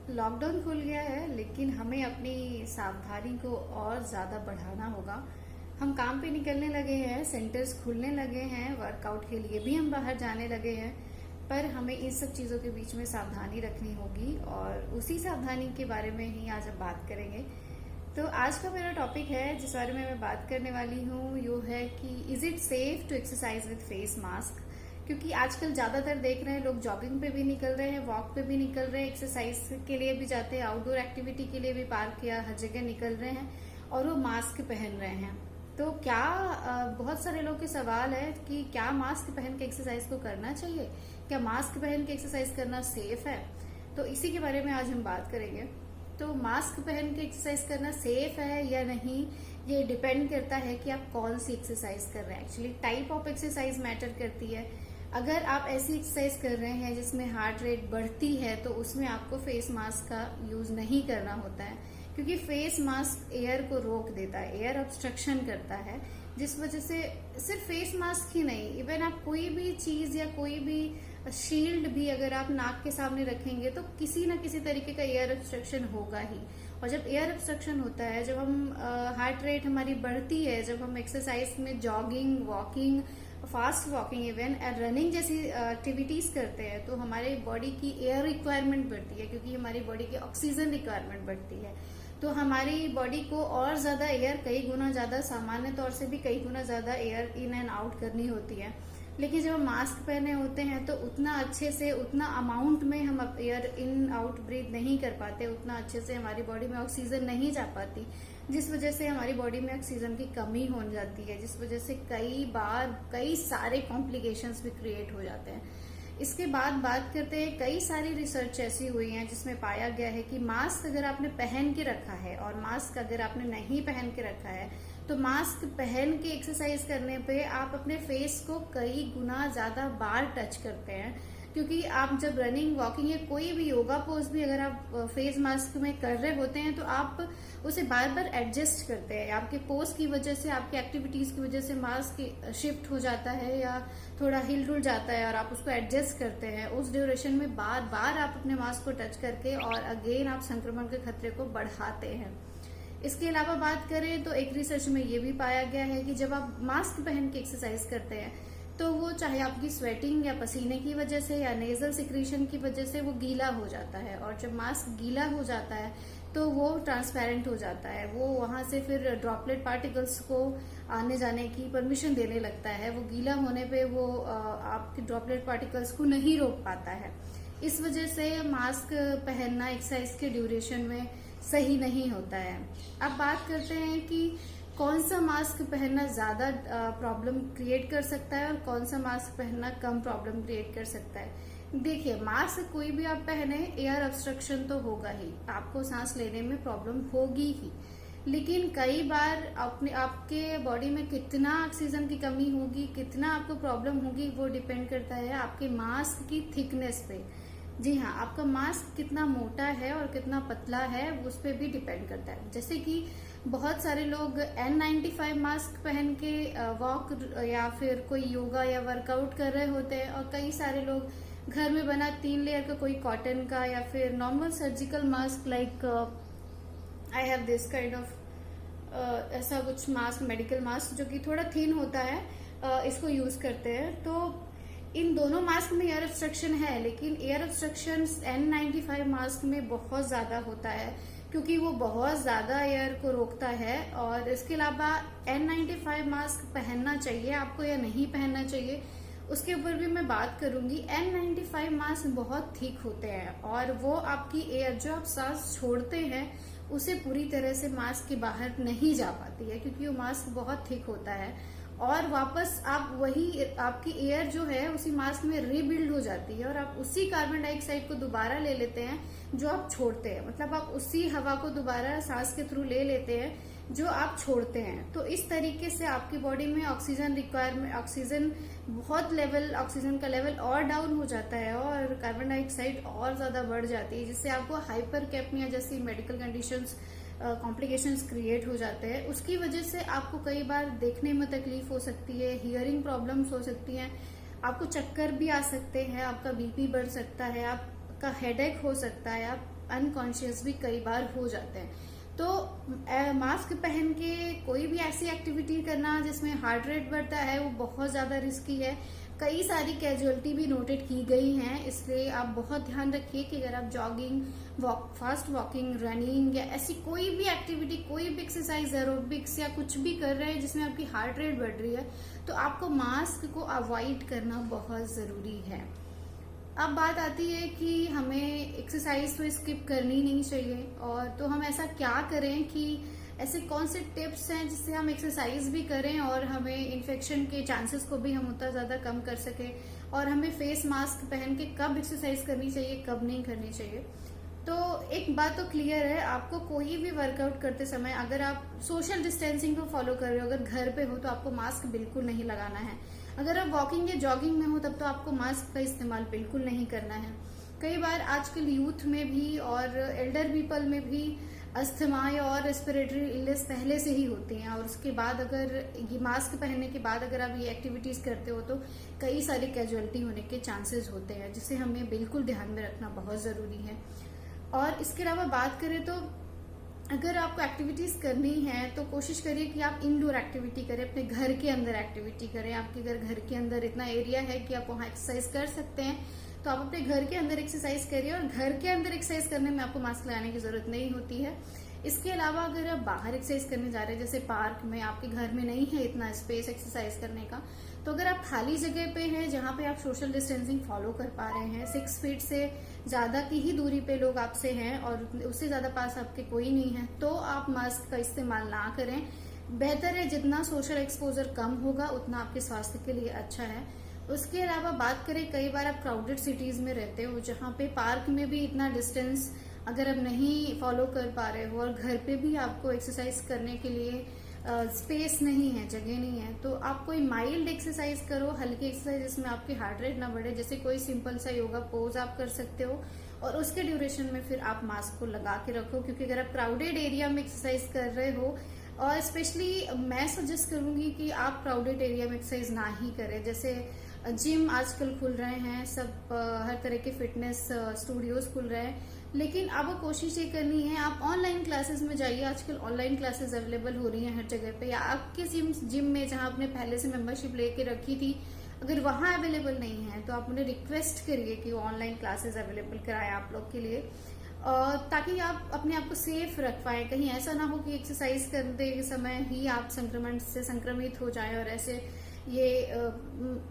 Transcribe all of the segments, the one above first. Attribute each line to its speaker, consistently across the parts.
Speaker 1: Lockdown खुल गया है लेकिन हमें अपनी सावधानी को और ज़्यादा बढ़ाना होगा। हम काम पे निकलने लगे हैं, सेंटर्स खुलने लगे हैं, वर्कआउट के लिए भी हम बाहर जाने लगे हैं, पर हमें इन सब चीज़ों के बीच में सावधानी रखनी होगी और उसी सावधानी के बारे में ही आज हम बात करेंगे। तो आज का मेरा टॉपिक है जिस बारे में मैं बात करने वाली हूँ यो है कि is it safe to exercise with face mask. क्योंकि आजकल ज्यादातर देख रहे हैं लोग जॉगिंग पे भी निकल रहे हैं, वॉक पे भी निकल रहे हैं, एक्सरसाइज के लिए भी जाते हैं, आउटडोर एक्टिविटी के लिए भी पार्क या हर जगह निकल रहे हैं और वो मास्क पहन रहे हैं। तो क्या बहुत सारे लोग के सवाल है कि क्या मास्क पहन के एक्सरसाइज को करना चाहिए, क्या मास्क पहन के एक्सरसाइज करना सेफ है। तो इसी के बारे में आज हम बात करेंगे। तो मास्क पहन के एक्सरसाइज करना सेफ है या नहीं, ये डिपेंड करता है कि आप कौन सी एक्सरसाइज कर रहे हैं। Actually type of exercise matter करती है। अगर आप ऐसी एक्सरसाइज कर रहे हैं जिसमें हार्ट रेट बढ़ती है तो उसमें आपको फेस मास्क का यूज नहीं करना होता है, क्योंकि फेस मास्क एयर को रोक देता है, एयर ऑब्स्ट्रक्शन करता है, जिस वजह से सिर्फ फेस मास्क ही नहीं, इवन आप कोई भी चीज या कोई भी शील्ड भी अगर आप नाक के सामने रखेंगे तो किसी ना किसी तरीके का एयर ऑब्स्ट्रक्शन होगा ही। और जब एयर ऑब्स्ट्रक्शन होता है, जब हम हार्ट रेट हमारी बढ़ती है, जब हम एक्सरसाइज में jogging, walking, fast walking, even running जैसी एक्टिविटीज करते हैं तो हमारे बॉडी की एयर रिक्वायरमेंट बढ़ती है, क्योंकि हमारी बॉडी की ऑक्सीजन रिक्वायरमेंट बढ़ती है। तो हमारी बॉडी को और ज्यादा एयर, कई गुना ज्यादा, सामान्य तौर से भी कई गुना ज्यादा एयर इन एंड आउट करनी होती है। लेकिन जब हम मास्क पहने होते हैं तो उतना अच्छे से, उतना अमाउंट में हम एयर इन आउट ब्रीथ नहीं कर पाते, उतना अच्छे से हमारी बॉडी में ऑक्सीजन नहीं जा पाती, जिस वजह से हमारी बॉडी में ऑक्सीजन की कमी हो जाती है, जिस वजह से कई बार कई सारे कॉम्प्लिकेशंस भी क्रिएट हो जाते हैं। इसके बाद बात करते हैं, कई सारी रिसर्च ऐसी हुई है जिसमें पाया गया है कि मास्क अगर आपने पहन के रखा है और मास्क अगर आपने नहीं पहन के रखा है तो मास्क पहन के एक्सरसाइज करने पे आप अपने फेस को कई गुना ज्यादा बार टच करते हैं। क्योंकि आप जब रनिंग, वॉकिंग या कोई भी योगा पोज भी अगर आप फेस मास्क में कर रहे होते हैं तो आप उसे बार बार एडजस्ट करते हैं। आपके पोज की वजह से, आपकी एक्टिविटीज की वजह से मास्क शिफ्ट हो जाता है या थोड़ा हिल डुल जाता है और आप उसको एडजस्ट करते हैं। उस ड्यूरेशन में बार बार आप अपने मास्क को टच करके और अगेन आप संक्रमण के खतरे को बढ़ाते हैं। इसके अलावा बात करें तो एक रिसर्च में ये भी पाया गया है कि जब आप मास्क पहन के एक्सरसाइज करते हैं तो वो चाहे आपकी स्वेटिंग या पसीने की वजह से या नेजल सिक्रीशन की वजह से वो गीला हो जाता है, और जब मास्क गीला हो जाता है तो वो ट्रांसपेरेंट हो जाता है, वो वहां से फिर ड्रॉपलेट पार्टिकल्स को आने जाने की परमिशन देने लगता है। वो गीला होने पे वो आपके ड्रॉपलेट पार्टिकल्स को नहीं रोक पाता है। इस वजह से मास्क पहनना एक्सरसाइज के ड्यूरेशन में सही नहीं होता है। अब बात करते हैं कि कौन सा मास्क पहनना ज्यादा प्रॉब्लम क्रिएट कर सकता है और कौन सा मास्क पहनना कम प्रॉब्लम क्रिएट कर सकता है। देखिए, मास्क कोई भी आप पहने, एयर ऑब्स्ट्रक्शन तो होगा ही, आपको सांस लेने में प्रॉब्लम होगी ही, लेकिन कई बार आपके बॉडी में कितना ऑक्सीजन की कमी होगी, कितना आपको प्रॉब्लम होगी, वो डिपेंड करता है आपके मास्क की थिकनेस पे। जी हाँ, आपका मास्क कितना मोटा है और कितना पतला है उस पर भी डिपेंड करता है। जैसे कि बहुत सारे लोग N95 मास्क पहन के वॉक या फिर कोई योगा या वर्कआउट कर रहे होते हैं, और कई सारे लोग घर में बना 3 लेयर का कोई कॉटन का या फिर normal surgical mask, like I have this kind of ऐसा कुछ मास्क, मेडिकल मास्क जो कि थोड़ा थिन होता है, इसको यूज करते हैं। तो इन दोनों मास्क में एयर ऑब्स्ट्रक्शन है, लेकिन एयर ऑब्स्ट्रक्शन N95 मास्क में बहुत ज्यादा होता है, क्योंकि वो बहुत ज्यादा एयर को रोकता है। और इसके अलावा N95 मास्क पहनना चाहिए आपको या नहीं पहनना चाहिए, उसके ऊपर भी मैं बात करूंगी। N95 मास्क बहुत थिक होते हैं और वो आपकी एयर, जो आप सांस छोड़ते हैं, उसे पूरी तरह से मास्क के बाहर नहीं जा पाती है, क्योंकि वो मास्क बहुत थिक होता है। और वापस आप वही, आपकी एयर जो है उसी मास्क में रीबिल्ड हो जाती है और आप उसी कार्बन डाइऑक्साइड को दोबारा ले लेते हैं जो आप छोड़ते हैं। मतलब आप उसी हवा को दोबारा सांस के थ्रू ले लेते हैं जो आप छोड़ते हैं। तो इस तरीके से आपकी बॉडी में ऑक्सीजन रिक्वायरमेंट, ऑक्सीजन ऑक्सीजन का लेवल और डाउन हो जाता है और कार्बन डाइऑक्साइड और ज्यादा बढ़ जाती है, जिससे आपको हाइपरकैप्निया जैसी मेडिकल कंडीशंस, कॉम्प्लिकेशंस क्रिएट हो जाते हैं। उसकी वजह से आपको कई बार देखने में तकलीफ हो सकती है, हियरिंग प्रॉब्लम्स हो सकती हैं, आपको चक्कर भी आ सकते हैं, आपका बीपी बढ़ सकता है, आपका हेडेक हो सकता है, आप अनकॉन्शियस भी कई बार हो जाते हैं। तो मास्क पहन के कोई भी ऐसी एक्टिविटी करना जिसमें हार्ट रेट बढ़ता है वो बहुत ज्यादा रिस्की है। कई सारी कैजुअलिटी भी नोटेड की गई हैं, इसलिए आप बहुत ध्यान रखिए कि अगर आप जॉगिंग, फास्ट वॉकिंग, रनिंग या ऐसी कोई भी एक्टिविटी, कोई भी एक्सरसाइज, एरोबिक्स या कुछ भी कर रहे हैं जिसमें आपकी हार्ट रेट बढ़ रही है, तो आपको मास्क को अवॉइड करना बहुत जरूरी है। अब बात आती है कि हमें एक्सरसाइज तो स्किप करनी नहीं चाहिए, और तो हम ऐसा क्या करें कि ऐसे कौन से टिप्स हैं जिससे हम एक्सरसाइज भी करें और हमें इन्फेक्शन के चांसेस को भी हम उतना ज्यादा कम कर सके, और हमें फेस मास्क पहन के कब एक्सरसाइज करनी चाहिए, कब नहीं करनी चाहिए। तो एक बात तो क्लियर है, आपको कोई भी वर्कआउट करते समय अगर आप सोशल डिस्टेंसिंग को फॉलो कर रहे हो, अगर घर पे हो तो आपको मास्क बिल्कुल नहीं लगाना है। अगर आप वॉकिंग या जॉगिंग में हो तब तो आपको मास्क का इस्तेमाल बिल्कुल नहीं करना है। कई बार आजकल यूथ में भी और एल्डर पीपल में भी अस्थमा और रेस्पिरेटरी इलनेस पहले से ही होती हैं, और उसके बाद अगर ये मास्क पहनने के बाद अगर आप ये एक्टिविटीज करते हो तो कई सारी कैजुअलिटी होने के चांसेस होते हैं, जिसे हमें बिल्कुल ध्यान में रखना बहुत जरूरी है। और इसके अलावा बात करें तो अगर आपको एक्टिविटीज करनी है तो कोशिश करिए कि आप इंडोर एक्टिविटी करें, अपने घर के अंदर एक्टिविटी करें। आपके अगर घर के अंदर इतना एरिया है कि आप वहां एक्सरसाइज कर सकते हैं तो आप अपने घर के अंदर एक्सरसाइज करिए, और घर के अंदर एक्सरसाइज करने में आपको मास्क लगाने की जरूरत नहीं होती है। इसके अलावा अगर आप बाहर एक्सरसाइज करने जा रहे हैं, जैसे पार्क में, आपके घर में नहीं है इतना स्पेस एक्सरसाइज करने का, तो अगर आप खाली जगह पे हैं जहां पे आप सोशल डिस्टेंसिंग फॉलो कर पा रहे हैं, 6 फीट से ज्यादा की ही दूरी पे लोग आपसे हैं और उससे ज्यादा पास आपके कोई नहीं है, तो आप मास्क का इस्तेमाल ना करें। बेहतर है, जितना सोशल एक्सपोजर कम होगा उतना आपके स्वास्थ्य के लिए अच्छा है। उसके अलावा बात करें, कई बार आप क्राउडेड सिटीज में रहते हो जहां पे पार्क में भी इतना डिस्टेंस अगर आप नहीं फॉलो कर पा रहे हो और घर पे भी आपको एक्सरसाइज करने के लिए स्पेस नहीं है, जगह नहीं है, तो आप कोई माइल्ड एक्सरसाइज करो, हल्की एक्सरसाइज जिसमें आपकी हार्ट रेट ना बढ़े। जैसे कोई सिंपल सा योगा पोज आप कर सकते हो, और उसके ड्यूरेशन में फिर आप मास्क को लगा के रखो, क्योंकि अगर आप क्राउडेड एरिया में एक्सरसाइज कर रहे हो, और स्पेशली मैं सजेस्ट करूंगी कि आप क्राउडेड एरिया में एक्सरसाइज ना ही करें। जैसे जिम आजकल खुल रहे हैं, सब हर तरह के फिटनेस स्टूडियोज खुल रहे हैं, लेकिन आपको कोशिश ये करनी है आप ऑनलाइन क्लासेस में जाइए। आजकल ऑनलाइन क्लासेस अवेलेबल हो रही हैं हर जगह पे, या आपके जिम में जहां आपने पहले से मेंबरशिप लेके रखी थी, अगर वहां अवेलेबल नहीं है तो आप उन्हें रिक्वेस्ट करिए कि वो ऑनलाइन क्लासेस अवेलेबल कराएं आप लोग के लिए, ताकि आप अपने आप को सेफ रख पाए। कहीं ऐसा ना हो कि एक्सरसाइज करते समय ही आप संक्रमण से संक्रमित हो जाए और ऐसे ये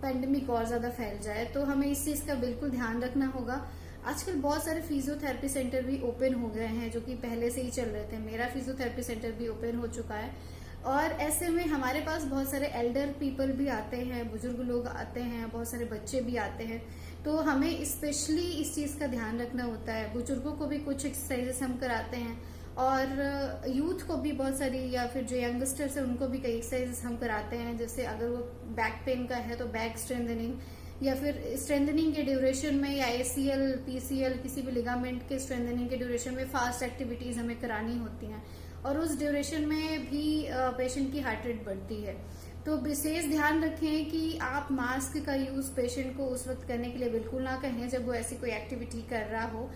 Speaker 1: पैंडेमिक और ज्यादा फैल जाए। तो हमें इस चीज का बिल्कुल ध्यान रखना होगा। आजकल बहुत सारे फिजियोथेरेपी सेंटर भी ओपन हो गए हैं जो कि पहले से ही चल रहे थे। मेरा फिजियोथेरेपी सेंटर भी ओपन हो चुका है, और ऐसे में हमारे पास बहुत सारे एल्डर पीपल भी आते हैं, बुजुर्ग लोग आते हैं, बहुत सारे बच्चे भी आते हैं। तो हमें स्पेशली इस चीज का ध्यान रखना होता है। बुजुर्गों को भी कुछ एक्सरसाइजेस हम कराते हैं, और यूथ को भी बहुत सारी, या फिर जो यंगस्टर्स है उनको भी कई एक्सरसाइजेस हम कराते हैं। जैसे अगर वो बैक पेन का है तो बैक स्ट्रेंथनिंग, या फिर स्ट्रेंथनिंग के ड्यूरेशन में, या ACL, PCL किसी भी लिगामेंट के स्ट्रेंथनिंग के ड्यूरेशन में फास्ट एक्टिविटीज हमें करानी होती हैं, और उस ड्यूरेशन में भी पेशेंट की हार्ट रेट बढ़ती है। तो विशेष ध्यान रखें कि आप मास्क का यूज पेशेंट को उस वक्त करने के लिए बिल्कुल ना कहें जब वो ऐसी कोई एक्टिविटी कर रहा हो।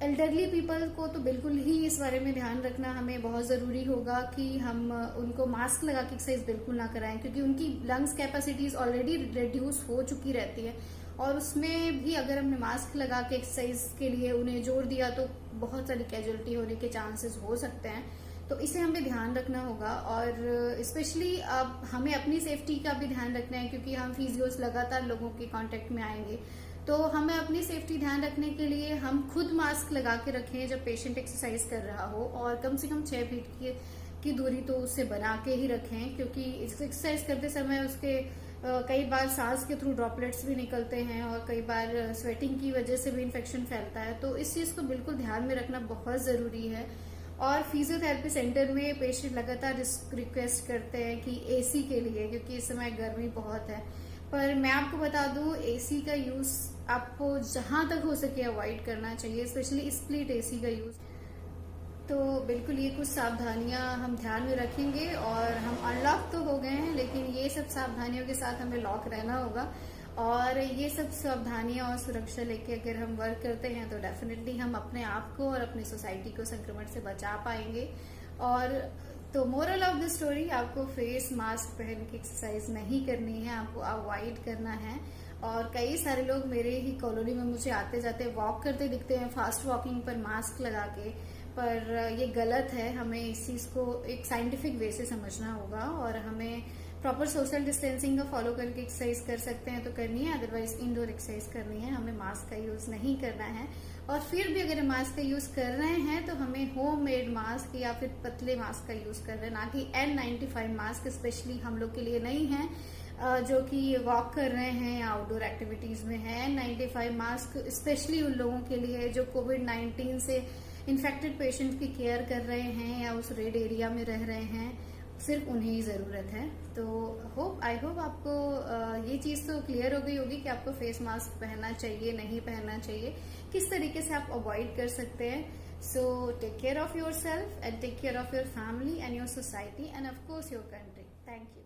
Speaker 1: एल्डरली पीपल को तो बिल्कुल ही इस बारे में ध्यान रखना हमें बहुत जरूरी होगा कि हम उनको मास्क लगा के एक्सरसाइज बिल्कुल ना कराएं, क्योंकि उनकी लंग्स कैपेसिटीज ऑलरेडी रिड्यूस हो चुकी रहती है, और उसमें भी अगर हमने मास्क लगा के एक्सरसाइज के लिए उन्हें जोर दिया तो बहुत सारी कैजुअलिटी होने के चांसेस हो सकते हैं। तो इसे हमें ध्यान रखना होगा, और स्पेशली अब हमें अपनी सेफ्टी का भी ध्यान रखना है, क्योंकि हम फिजियोस लगातार लोगों के कांटेक्ट में आएंगे। तो हमें अपनी सेफ्टी ध्यान रखने के लिए हम खुद मास्क लगा के रखें जब पेशेंट एक्सरसाइज कर रहा हो, और कम से कम 6 फीट की दूरी तो उससे बना के ही रखें, क्योंकि एक्सरसाइज करते समय उसके कई बार सांस के थ्रू ड्रॉपलेट्स भी निकलते हैं, और कई बार स्वेटिंग की वजह से भी इन्फेक्शन फैलता है। तो इस चीज को बिल्कुल ध्यान में रखना बहुत जरूरी है। और फिजियोथेरेपी सेंटर में पेशेंट लगातार रिक्वेस्ट करते हैं कि AC के लिए, क्योंकि इस समय गर्मी बहुत है। पर मैं आपको बता दूं, AC का यूज आपको जहां तक हो सके अवॉइड करना चाहिए, स्पेशली स्प्लिट AC का यूज। तो बिल्कुल ये कुछ सावधानियां हम ध्यान में रखेंगे, और हम अनलॉक तो हो गए हैं लेकिन ये सब सावधानियों के साथ हमें लॉक रहना होगा। और ये सब सावधानियां और सुरक्षा लेके अगर हम वर्क करते हैं तो डेफिनेटली हम अपने आप को और अपनी सोसाइटी को संक्रमण से बचा पाएंगे। और तो मोरल ऑफ द स्टोरी, आपको फेस मास्क पहन के एक्सरसाइज नहीं करनी है, आपको अवॉइड करना है। और कई सारे लोग मेरे ही कॉलोनी में मुझे आते जाते वॉक करते दिखते हैं फास्ट वॉकिंग पर मास्क लगा के, पर ये गलत है। हमें इस चीज को एक साइंटिफिक वे से समझना होगा और हमें प्रॉपर सोशल डिस्टेंसिंग का फॉलो करके एक्सरसाइज कर सकते हैं तो करनी है, अदरवाइज इंडोर एक्सरसाइज करनी है, हमें मास्क का यूज नहीं करना है। और फिर भी अगर मास्क का यूज कर रहे हैं तो हमें होम मेड मास्क या फिर पतले मास्क का यूज कर रहे हैं, ना कि N95 मास्क स्पेशली हम लोग के लिए नहीं है जो कि वॉक कर रहे हैं या आउटडोर एक्टिविटीज में है। N95 मास्क स्पेशली उन लोगों के लिए है जो कोविड-19 से इन्फेक्टेड पेशेंट की केयर कर रहे हैं या उस रेड एरिया में रह रहे हैं, सिर्फ उन्हें ही जरूरत है। तो आई होप आपको ये चीज तो क्लियर हो गई होगी कि आपको फेस मास्क पहनना चाहिए, नहीं पहनना चाहिए, किस तरीके से आप अवॉइड कर सकते हैं। So take care of yourself and take care of your family and your society and of course your country. Thank you.